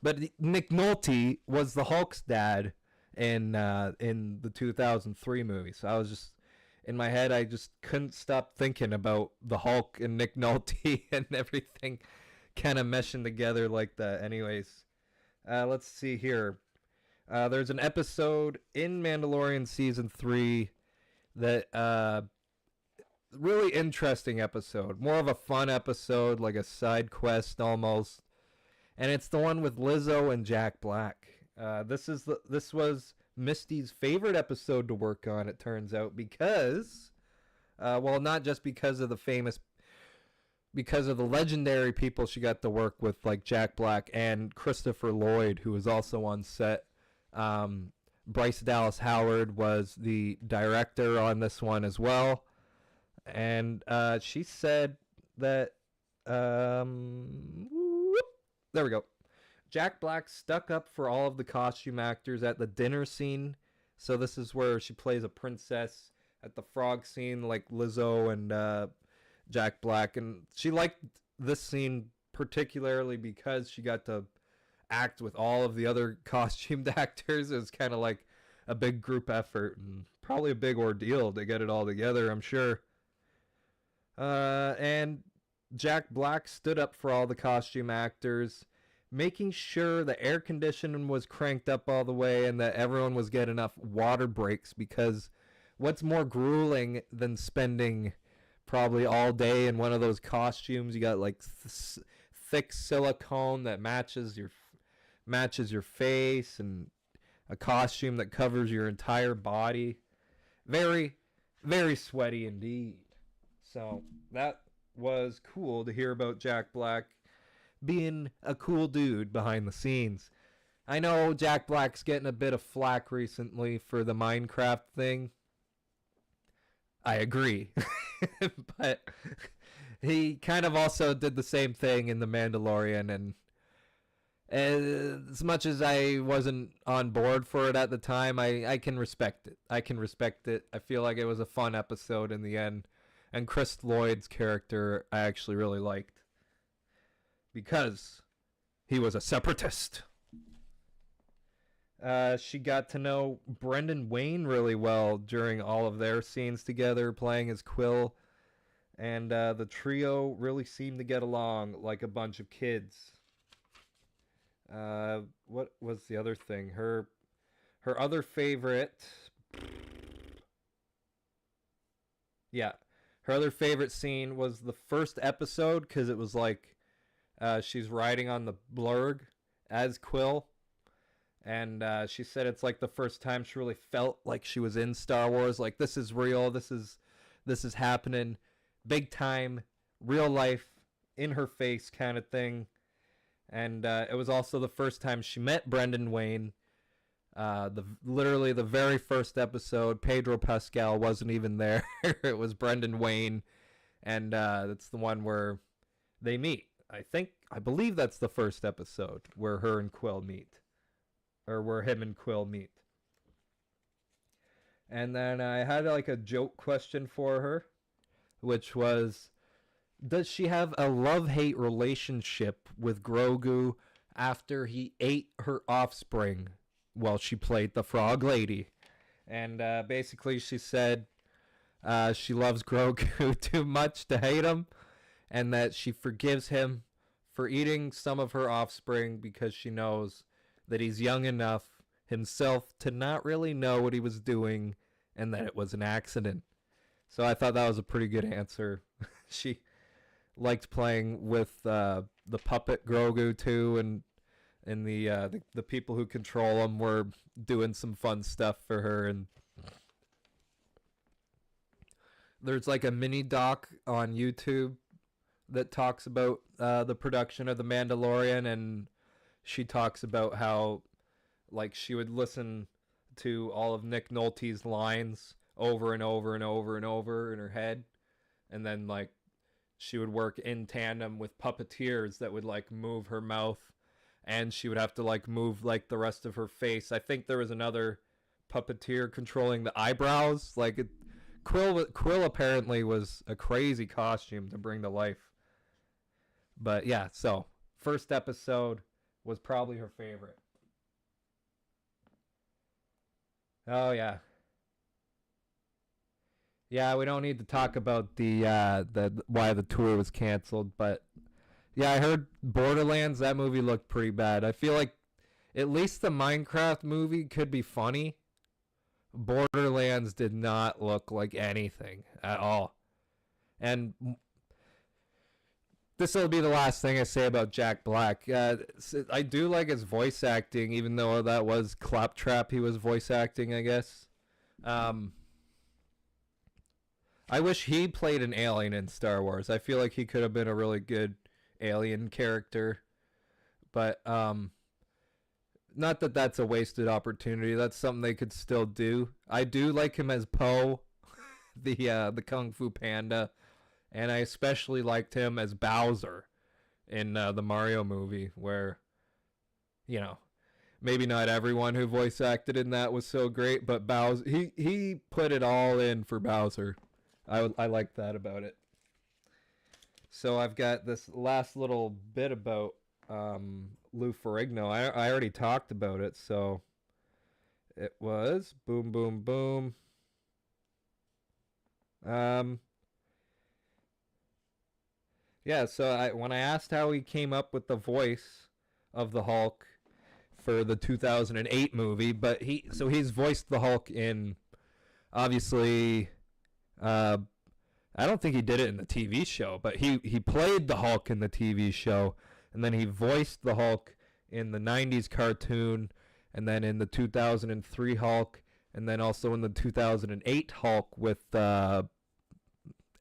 But Nick Nolte was the Hulk's dad in the 2003 movie. So I was just in my head, I just couldn't stop thinking about the Hulk and Nick Nolte and everything kind of meshing together like that. Anyways, let's see here. There's an episode in Mandalorian season 3 that really interesting episode, more of a fun episode, like a side quest almost, and it's the one with Lizzo and Jack Black. This was Misty's favorite episode to work on, it turns out, because not just because of the legendary people she got to work with, like Jack Black and Christopher Lloyd, who was also on set. Bryce Dallas Howard was the director on this one as well. And she said that, there we go. Jack Black stuck up for all of the costume actors at the dinner scene. So this is where she plays a princess at the frog scene, like Lizzo and Jack Black. And she liked this scene particularly because she got to act with all of the other costumed actors. It was kind of like a big group effort and probably a big ordeal to get it all together, I'm sure. And Jack Black stood up for all the costume actors, making sure the air conditioning was cranked up all the way and that everyone was getting enough water breaks, because what's more grueling than spending probably all day in one of those costumes? You got like thick silicone that matches your face, and a costume that covers your entire body. Very, very sweaty indeed. So that was cool to hear about Jack Black being a cool dude behind the scenes. I know Jack Black's getting a bit of flack recently for the Minecraft thing. I agree. But he kind of also did the same thing in The Mandalorian, and as much as I wasn't on board for it at the time, I can respect it. I feel like it was a fun episode in the end. And Chris Lloyd's character I actually really liked, because he was a separatist. She got to know Brendan Wayne really well during all of their scenes together, playing as Quill. And the trio really seemed to get along like a bunch of kids. What was the other thing? Her other favorite... Yeah. Her other favorite scene was the first episode, because it was like she's riding on the blurg as Quill. And she said it's like the first time she really felt like she was in Star Wars. Like, this is real. This is happening. Big time. Real life. In her face kind of thing. And it was also the first time she met Brendan Wayne. Literally the very first episode, Pedro Pascal wasn't even there. It was Brendan Wayne, and that's the one where they meet. I believe that's the first episode where her and Quill meet, or where him and Quill meet. And then I had like a joke question for her, which was, does she have a love-hate relationship with Grogu after he ate her offspring while she played the Frog Lady? And basically she said she loves Grogu too much to hate him, and that she forgives him for eating some of her offspring because she knows that he's young enough himself to not really know what he was doing, and that it was an accident. So I thought that was a pretty good answer. She liked playing with the puppet Grogu too, and the people who control him were doing some fun stuff for her. And there's like a mini doc on YouTube that talks about the production of The Mandalorian, and she talks about how like she would listen to all of Nick Nolte's lines over and over and over and over in her head, and then like she would work in tandem with puppeteers that would like move her mouth, and she would have to like move like the rest of her face. I think there was another puppeteer controlling the eyebrows. Quill apparently was a crazy costume to bring to life. But yeah, so first episode was probably her favorite. Oh yeah. Yeah, we don't need to talk about the why the tour was canceled, but yeah, I heard Borderlands, that movie looked pretty bad. I feel like at least the Minecraft movie could be funny. Borderlands did not look like anything at all. And this will be the last thing I say about Jack Black. I do like his voice acting, even though that was Claptrap he was voice acting, I guess. I wish he played an alien in Star Wars. I feel like he could have been a really good alien character. But not that that's a wasted opportunity. That's something they could still do. I do like him as Poe, the Kung Fu Panda, and I especially liked him as Bowser in the Mario movie, where, you know, maybe not everyone who voice acted in that was so great, but Bowser, he put it all in for Bowser. I like that about it. So I've got this last little bit about Lou Ferrigno. I already talked about it, so it was boom, boom, boom. Yeah, so when I asked how he came up with the voice of the Hulk for the 2008 movie, but he's voiced the Hulk in, obviously, I don't think he did it in the TV show, but he played the Hulk in the TV show, and then he voiced the Hulk in the 90s cartoon, and then in the 2003 Hulk, and then also in the 2008 Hulk with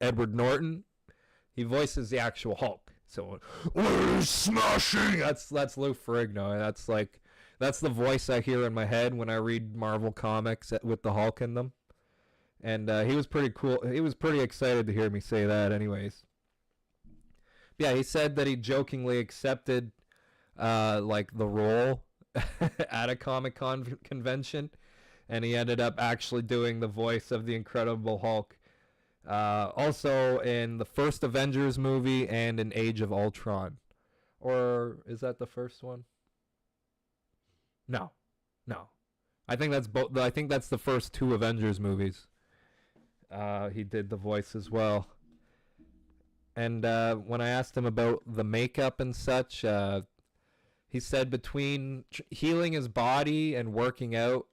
Edward Norton. He voices the actual Hulk. So, smashing! That's Lou Ferrigno. That's the voice I hear in my head when I read Marvel comics with the Hulk in them. And he was pretty cool. He was pretty excited to hear me say that anyways. Yeah, he said that he jokingly accepted like the role at a Comic-Con convention, and he ended up actually doing the voice of the Incredible Hulk. Also in the first Avengers movie and in Age of Ultron. Or is that the first one? No. I think that's both. I think that's the first two Avengers movies. He did the voice as well. And when I asked him about the makeup and such, he said between healing his body and working out,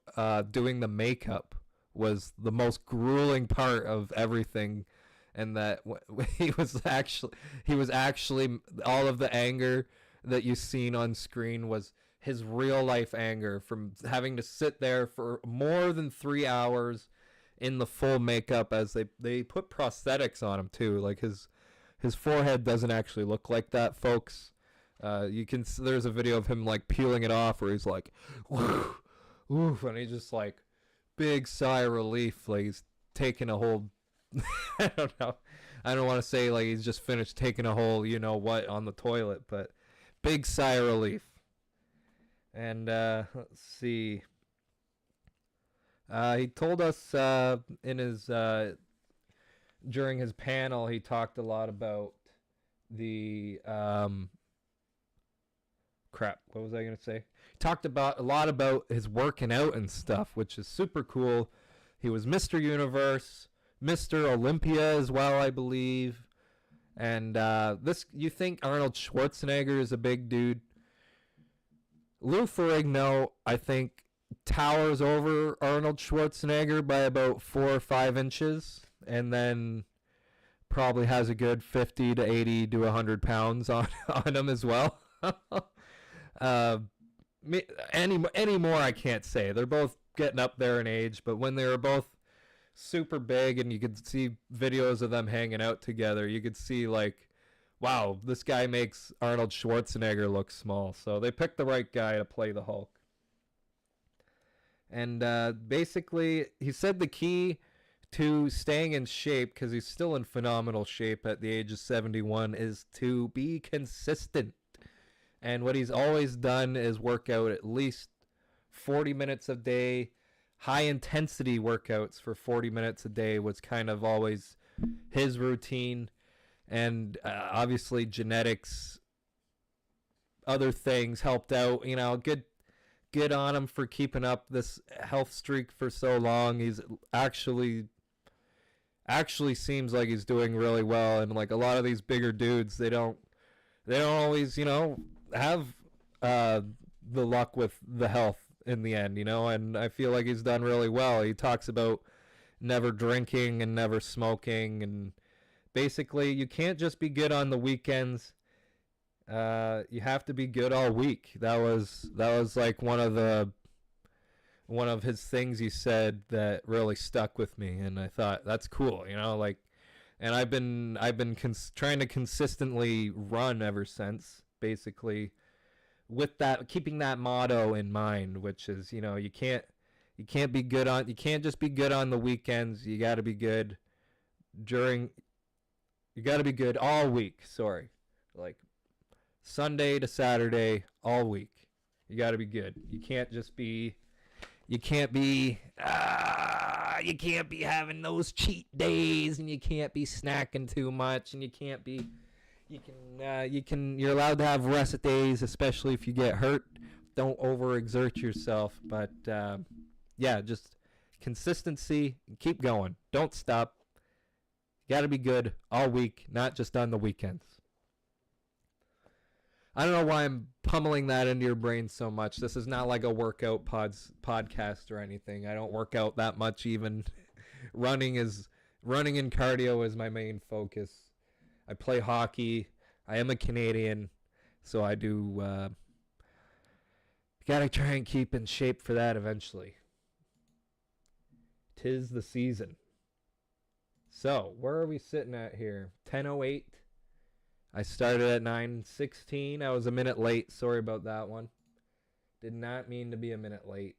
doing the makeup was the most grueling part of everything, and that he was actually all of the anger that you've seen on screen was his real life anger from having to sit there for more than 3 hours in the full makeup, as they put prosthetics on him too. Like his forehead doesn't actually look like that, folks. There's a video of him like peeling it off where he's like, oof, and he's just like, big sigh of relief, like he's taking a whole I don't know. I don't want to say like he's just finished taking a whole, you know what, on the toilet, but big sigh of relief. And let's see. He told us in his during his panel, he talked a lot about the crap. What was I gonna say? He talked a lot about his working out and stuff, which is super cool. He was Mr. Universe, Mr. Olympia as well, I believe. And you think Arnold Schwarzenegger is a big dude? Lou Ferrigno, I think, towers over Arnold Schwarzenegger by about 4 or 5 inches, and then probably has a good 50 to 80 to 100 pounds on him as well. Any more I can't say. They're both getting up there in age, but when they were both super big and you could see videos of them hanging out together, you could see like, wow, this guy makes Arnold Schwarzenegger look small. So they picked the right guy to play the Hulk. And basically, he said the key to staying in shape, because he's still in phenomenal shape at the age of 71, is to be consistent. And what he's always done is work out at least 40 minutes a day. High intensity workouts for 40 minutes a day was kind of always his routine. And obviously genetics, other things helped out. You know, good on him for keeping up this health streak for so long. He's actually seems like he's doing really well. And like a lot of these bigger dudes, they don't always, you know, have the luck with the health in the end, you know. And I feel like he's done really well. He talks about never drinking and never smoking, and basically you can't just be good on the weekends. You have to be good all week. That was like one of his things he said that really stuck with me, and I thought that's cool, you know. Like, and I've been trying to consistently run ever since, basically, with that, keeping that motto in mind, which is, you know, you can't just be good on the weekends. You got to be good all week. Sorry, like Sunday to Saturday, all week. You got to be good. You can't be having those cheat days, and you can't be snacking too much, and you're allowed to have rest days, especially if you get hurt. Don't overexert yourself, but yeah, just consistency and keep going. Don't stop. You got to be good all week, not just on the weekends. I don't know why I'm pummeling that into your brain so much. This is not like a workout podcast or anything. I don't work out that much even. Running and cardio is my main focus. I play hockey. I am a Canadian, so I do gotta try and keep in shape for that eventually. 'Tis the season. So, where are we sitting at here? 10:08. I started at 9:16. I was a minute late. Sorry about that one. Did not mean to be a minute late.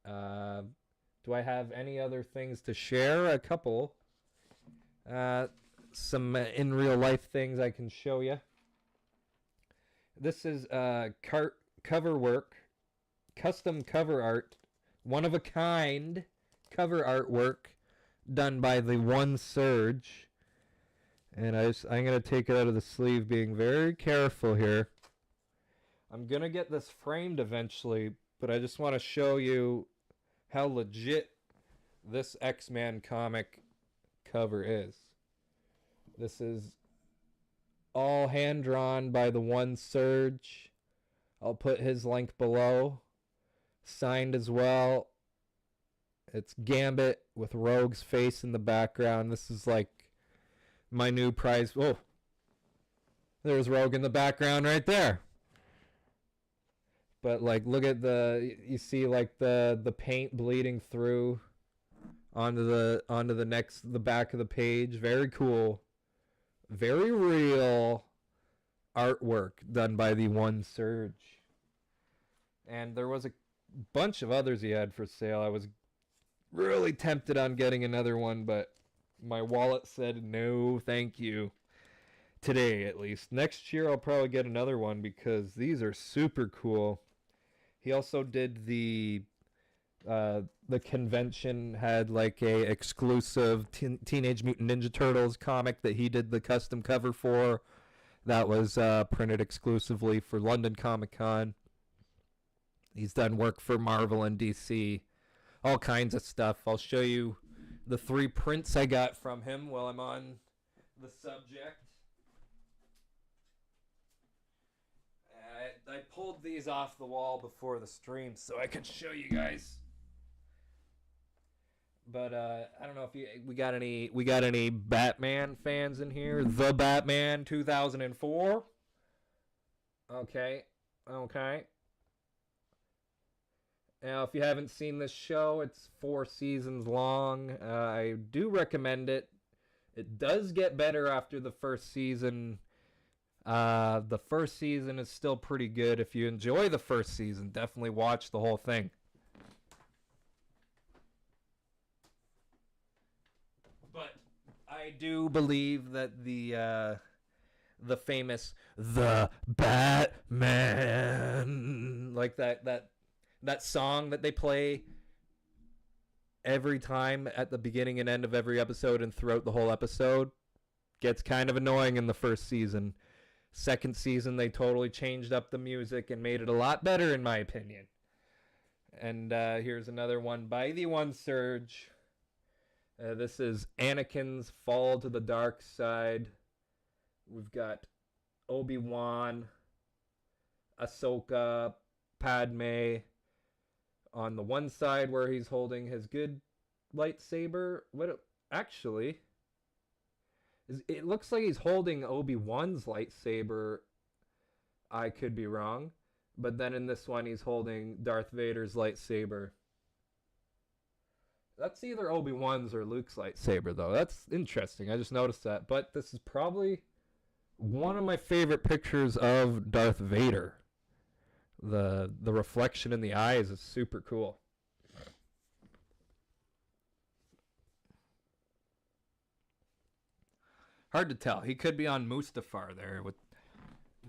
Do I have any other things to share? A couple. Some in real life things I can show you. This is cover work, custom cover art, one of a kind cover artwork done by the One Surge. And I'm going to take it out of the sleeve, being very careful here. I'm going to get this framed eventually, but I just want to show you how legit this X-Men comic cover is. This is all hand-drawn by the One Surge. I'll put his link below. Signed as well. It's Gambit with Rogue's face in the background. This is like my new prize. Oh, there's Rogue in the background right there. But like, look at you see like the paint bleeding through onto the back of the page. Very cool, very real artwork done by the One Surge. And there was a bunch of others he had for sale. I was really tempted on getting another one, but my wallet said no, thank you. Today, at least. Next year, I'll probably get another one because these are super cool. He also did the convention had like a exclusive Teenage Mutant Ninja Turtles comic that he did the custom cover for. That was printed exclusively for London Comic Con. He's done work for Marvel and DC. All kinds of stuff. I'll show you the 3 prints I got from him while I'm on the subject. I pulled these off the wall before the stream so I could show you guys. But I don't know if we got any Batman fans in here. The Batman 2004. Okay. Now, if you haven't seen this show, it's 4 seasons long. I do recommend it. It does get better after the first season. The first season is still pretty good. If you enjoy the first season, definitely watch the whole thing. do believe that the famous "The Batman," like that song that they play every time at the beginning and end of every episode and throughout the whole episode, gets kind of annoying in the first season. Second season, they totally changed up the music and made it a lot better, in my opinion. And here's another one by the One Surge. This is Anakin's Fall to the Dark Side. We've got Obi-Wan, Ahsoka, Padme on the one side where he's holding his good lightsaber. Actually, it looks like he's holding Obi-Wan's lightsaber. I could be wrong. But then in this one, he's holding Darth Vader's lightsaber. That's either Obi-Wan's or Luke's lightsaber, though. That's interesting. I just noticed that. But this is probably one of my favorite pictures of Darth Vader. The reflection in the eyes is super cool. Hard to tell. He could be on Mustafar there with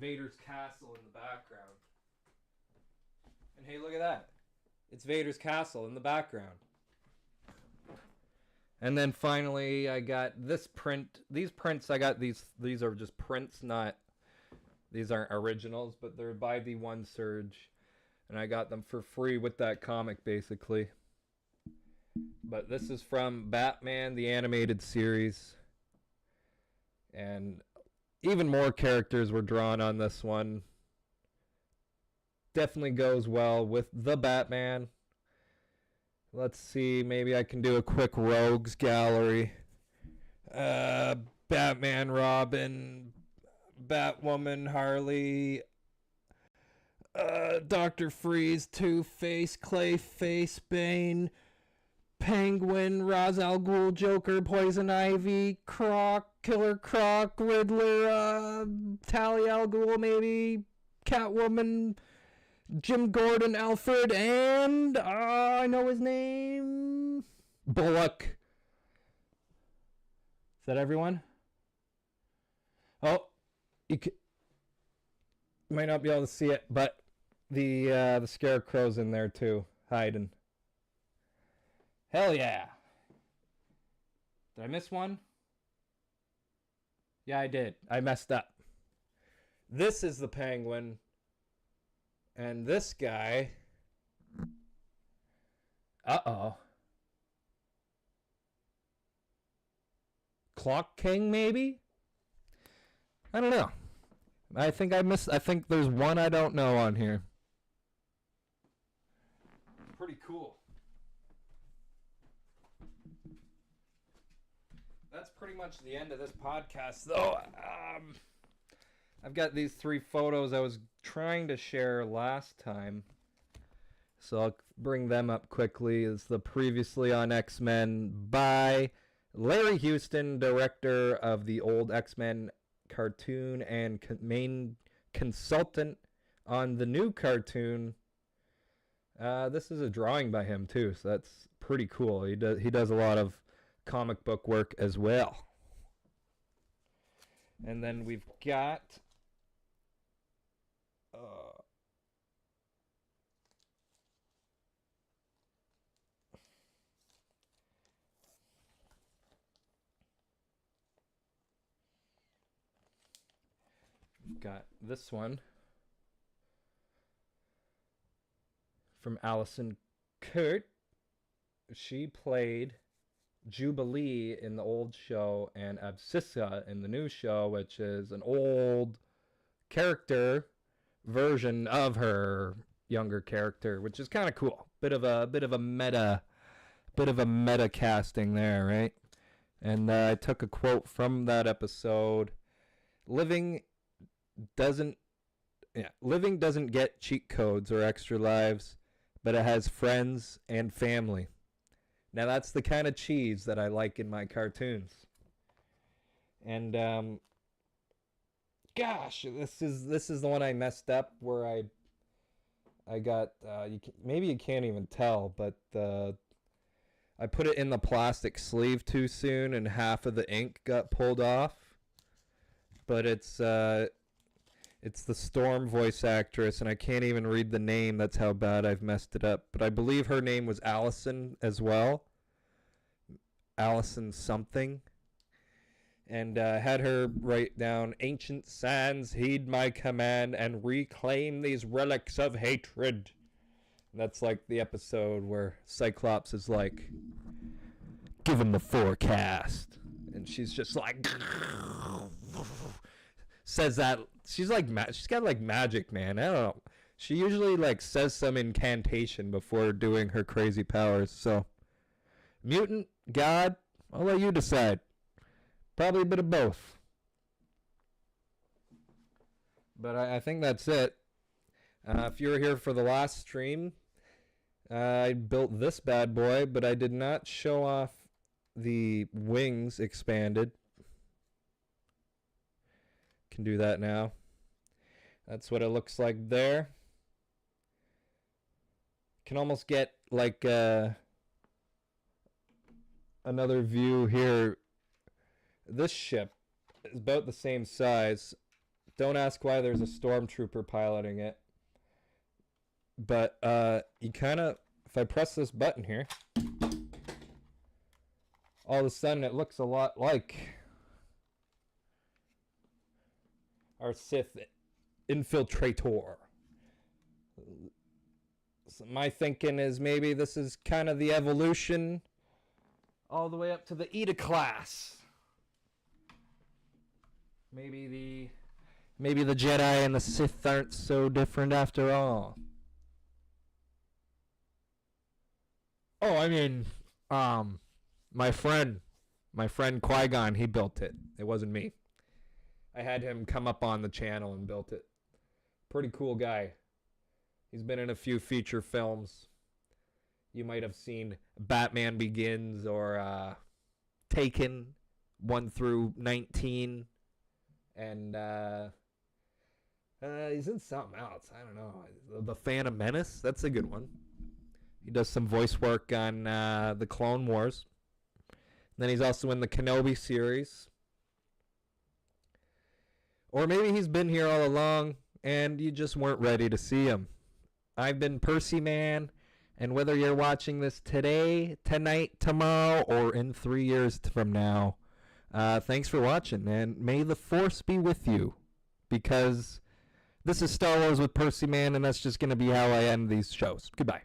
Vader's castle in the background. And hey, look at that. It's Vader's castle in the background. And then finally, I got this print. These prints, I got these are just prints, these aren't originals, but they're by the One Surge. And I got them for free with that comic, basically. But this is from Batman, the animated series. And even more characters were drawn on this one. Definitely goes well with the Batman. Let's see, maybe I can do a quick rogues gallery. Batman, Robin, Batwoman, Harley, Dr. Freeze, Two-Face, Clayface, Bane, Penguin, Ra's al Ghul, Joker, Poison Ivy, Croc, Killer Croc, Riddler, Talia al Ghul, maybe, Catwoman, Jim Gordon, Alfred, and I know his name, Bullock. Is that everyone? Oh, you might not be able to see it, but the Scarecrow's in there too, hiding. Hell yeah! Did I miss one? Yeah, I did. I messed up. This is the Penguin. And this guy... Uh-oh. Clock King, maybe? I don't know. I think there's one I don't know on here. Pretty cool. That's pretty much the end of this podcast, though. I've got these 3 photos I was trying to share last time, so I'll bring them up quickly. It's the previously on X-Men by Larry Houston, director of the old X-Men cartoon and main consultant on the new cartoon. This is a drawing by him too, so that's pretty cool. He does a lot of comic book work as well. And then we've got this one from Allison Kurt. She played Jubilee in the old show and Absissa in the new show, which is an old character version of her younger character, which is kind of cool. Bit of a meta casting there, right? And I took a quote from that episode. Living doesn't get cheat codes or extra lives, but it has friends and family. Now that's the kind of cheese that I like in my cartoons. And gosh, this is the one I messed up where I got maybe you can't even tell, but I put it in the plastic sleeve too soon and half of the ink got pulled off. But it's the Storm voice actress, and I can't even read the name. That's how bad I've messed it up. But I believe her name was Allison as well. Allison something. And had her write down, "Ancient sands, heed my command and reclaim these relics of hatred." And that's like the episode where Cyclops is like, "Give him the forecast." And she's just like, says that. She's like, she's got like magic, man. I don't know. She usually like says some incantation before doing her crazy powers. So, mutant, God, I'll let you decide. Probably a bit of both. But I think that's it. If you were here for the last stream, I built this bad boy, but I did not show off the wings expanded. Can do that now. That's what it looks like there. Can almost get like another view here. This ship is about the same size. Don't ask why there's a stormtrooper piloting it. But you kind of, if I press this button here, all of a sudden it looks a lot like our Sith infiltrator. So my thinking is maybe this is kind of the evolution all the way up to the Eta class. Maybe the Jedi and the Sith aren't so different after all. Oh, I mean, my friend Qui-Gon, he built it. It wasn't me. I had him come up on the channel and built it. Pretty cool guy. He's been in a few feature films. You might have seen Batman Begins or Taken 1 through 19. And he's in something else. I don't know. The Phantom Menace. That's a good one. He does some voice work on the Clone Wars. And then he's also in the Kenobi series. Or maybe he's been here all along and you just weren't ready to see him. I've been Percy Man, and whether you're watching this today, tonight, tomorrow, or in 3 years from now, thanks for watching, and may the Force be with you, because this is Star Wars with Percy Man, and that's just going to be how I end these shows. Goodbye.